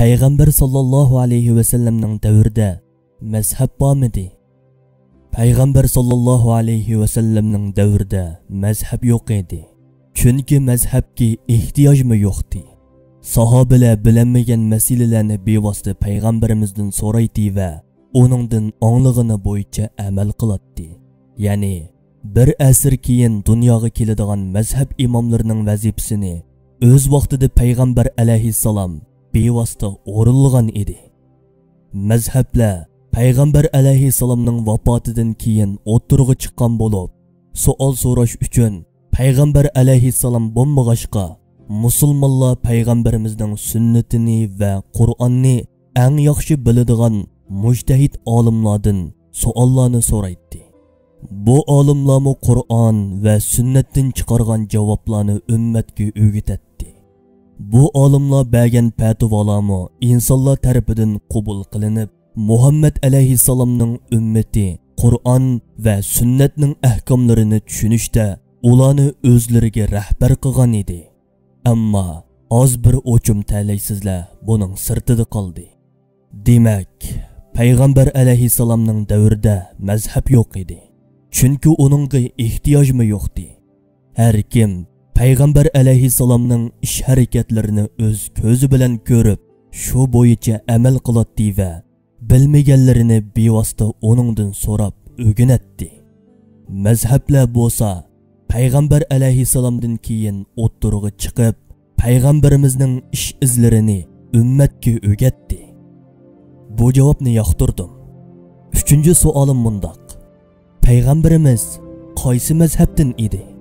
Payg'ambar sallallohu alayhi va sallamning davrida mazhab bormidi? Payg'ambar sallallohu alayhi va sallamning davrida mazhab yo'q edi. Chunki mazhabga ehtiyojmi yo'qdi. Sahobalar bilinmagan masalalarni bevosita payg'ambarimizdan so'raydi va uningdan anglag'ini bo'yicha amal qiladi. Ya'ni bir asr keyin dunyoga keladigan mazhab imomlarining vazifasini o'z vaqtida payg'ambar alayhissalom bevosita o'rinlagan edi. Mazhablar payg'ambar alayhissalomning vafotidan keyin o'tirg'i chiqqan bo'lib, savol so'rash uchun payg'ambar alayhissalom bo'lmag'achqa musulmonlar payg'ambarimizning sunnatini va Qur'onni eng yaxshi biladigan mujtahid olimlardan savollarni so'raydi. Bu olimlarmi Qur'on va sunnatdan chiqargan javoblarni ummatga o'rgatadi. Bu olimlar bergan fatvolarmi insonlar tarafidan qabul qilinib, Muhammad alayhissalomning ummati Qur'on va sunnatning ahkomlarini tushunishda ularni o'zlariga rahbar qilgan edi. Ammo oz bir o'chim talaysizlar buning sirtida qoldi. Demak, payg'ambar alayhissalomning davrida mazhab yo'q edi. Chunki uningga ehtiyojmi yo'qdi. Har kim payg'ambar alayhissalomning ish harakatlarini o'z ko'zi bilan ko'rib, shu bo'yicha amal qiladi va bilmaganlarini bevosita uningdan so'rab o'rganadi. Mazhablar bo'lsa payg'ambar alayhissalomdan keyin o'ttirg'i chiqib, payg'ambarimizning ish izlarini ummatga o'rgatdi. Bu javobni yoqtirdim. 3-chi savolim mundoq. Payg'ambarimiz qaysi mazhabdan edi?